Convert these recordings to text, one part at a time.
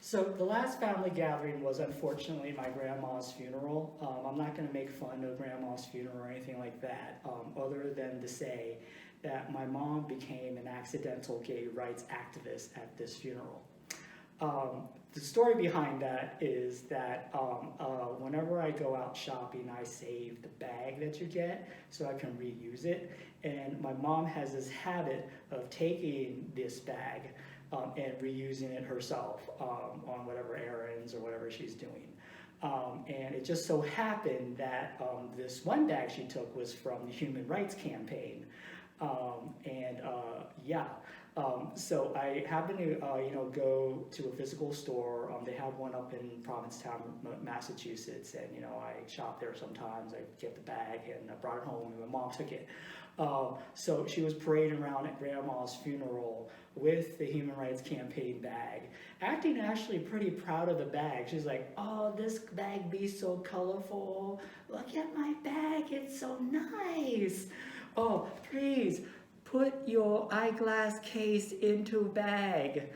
So the last family gathering was unfortunately my grandma's funeral. I'm not going to make fun of grandma's funeral or anything like that, other than to say that my mom became an accidental gay rights activist at this funeral. The story behind that is that whenever I go out shopping, I save the bag that you get so I can reuse it. And my mom has this habit of taking this bag and reusing it herself on whatever errands or whatever she's doing. And it just so happened that this one bag she took was from the Human Rights Campaign. So I happened to go to a physical store. They have one up in Provincetown, Massachusetts, and I shop there sometimes. I get the bag and I brought it home, and my mom took it. So she was parading around at Grandma's funeral with the Human Rights Campaign bag, acting actually pretty proud of the bag. She's like, "Oh, this bag be so colorful. Look at my bag, it's so nice. Oh, please put your eyeglass case into bag."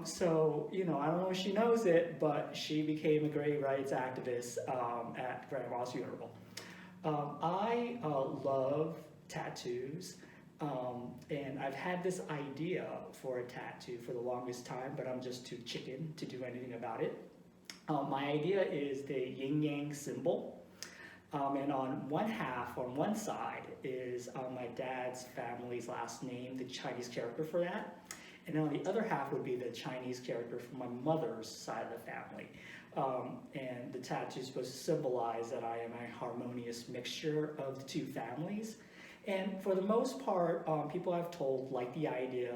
So, I don't know if she knows it, but she became a gay rights activist at Grandma's funeral. I love tattoos, and I've had this idea for a tattoo for the longest time, but I'm just too chicken to do anything about it. My idea is the yin-yang symbol. And on one side is my dad's family's last name, the Chinese character for that. And on the other half would be the Chinese character from my mother's side of the family. And the tattoo is supposed to symbolize that I am a harmonious mixture of the two families. And for the most part, people I've told like the idea.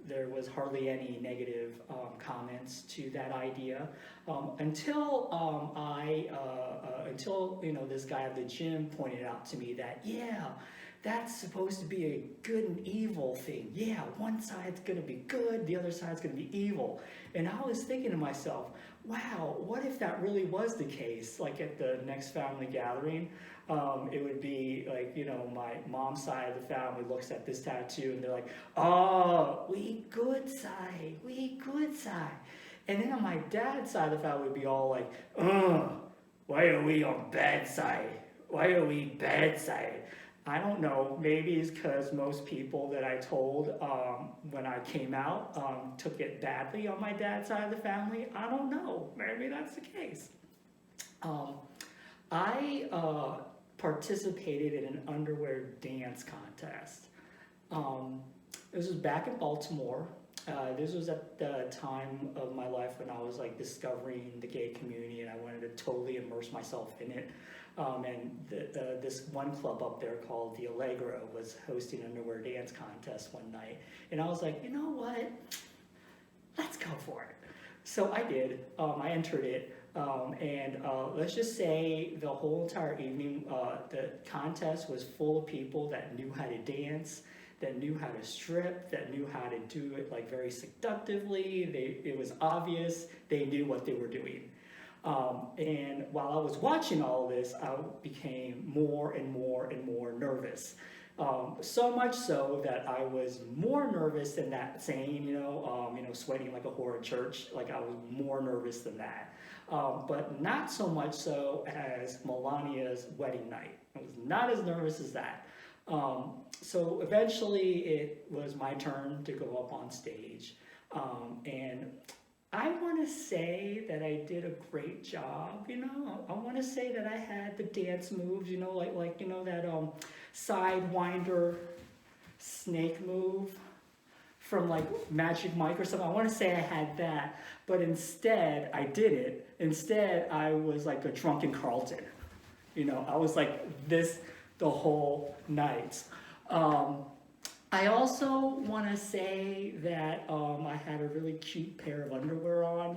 There was hardly any negative comments to that idea until this guy at the gym pointed out to me that that's supposed to be a good and evil thing. Yeah, one side's gonna be good, the other side's gonna be evil. And I was thinking to myself, wow, what if that really was the case? Like at the next family gathering, it would be like, my mom's side of the family looks at this tattoo and they're like, "Oh, we good side, we good side." And then on my dad's side of the family would be all like, "Why are we on bad side? Why are we bad side?" I don't know, maybe it's because most people that I told when I came out took it badly on my dad's side of the family. I don't know, maybe that's the case. I participated in an underwear dance contest. This was back in Baltimore. This was at the time of my life when I was like discovering the gay community, and I wanted to totally immerse myself in it. This one club up there called the Allegro was hosting an underwear dance contest one night, and I was like, you know what? Let's go for it. So I did. I entered it, and let's just say the whole entire evening, the contest was full of people that knew how to dance, that knew how to strip, that knew how to do it like very seductively. It was obvious they knew what they were doing. And while I was watching all this, I became more and more and more nervous. So much so that I was more nervous than that saying, sweating like a whore at church. Like I was more nervous than that. But not so much so as Melania's wedding night. I was not as nervous as that. So eventually it was my turn to go up on stage. And I want to say that I did a great job, I want to say that I had the dance moves, like that sidewinder snake move from like Magic Mike or something. I want to say I had that, but instead I didn't. Instead, I was like a drunken Carlton. I was like this the whole night. I also want to say that I had a really cute pair of underwear on,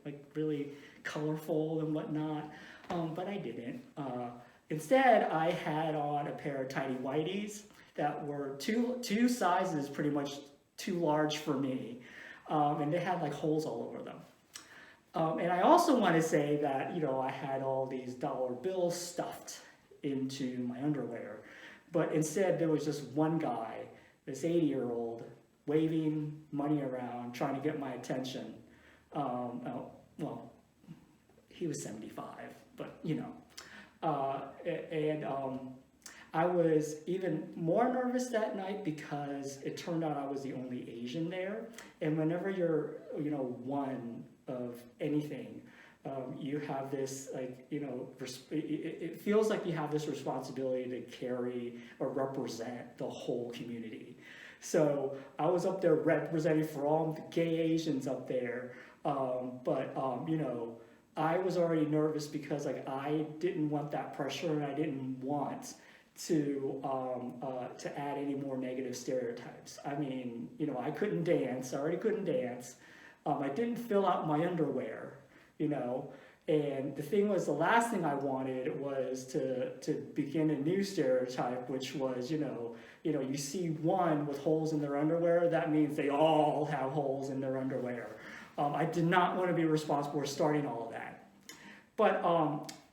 like really colorful and whatnot, but I didn't. Instead, I had on a pair of tidy whities that were two sizes pretty much too large for me, and they had like holes all over them. And I also want to say that, I had all these dollar bills stuffed into my underwear, but instead there was just one guy, this 80-year-old, waving money around, trying to get my attention. Well, he was 75, but you know. And I was even more nervous that night because it turned out I was the only Asian there. And whenever you're, you know, one of anything, you have this, like, you know, it feels like you have this responsibility to carry or represent the whole community. So I was up there representing for all the gay Asians up there, you know, I was already nervous because like I didn't want that pressure and I didn't want to add any more negative stereotypes. I mean, you know, I couldn't dance. I already couldn't dance. I didn't fill out my underwear, you know. And the thing was, the last thing I wanted was to begin a new stereotype, which was, you know, you see one with holes in their underwear, that means they all have holes in their underwear. I did not want to be responsible for starting all of that. But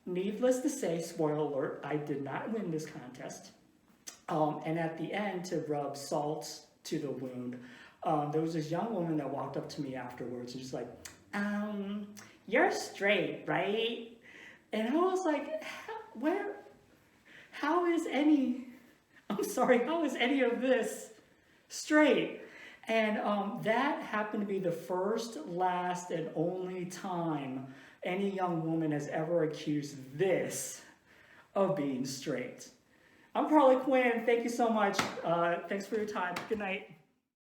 needless to say, spoiler alert, I did not win this contest. And at the end, to rub salt to the wound, there was this young woman that walked up to me afterwards and she's like, you're straight, right? And I was like, how is any of this straight? And that happened to be the first, last, and only time any young woman has ever accused this of being straight. I'm Carlic Huynh. Thank you so much. Thanks for your time. Good night.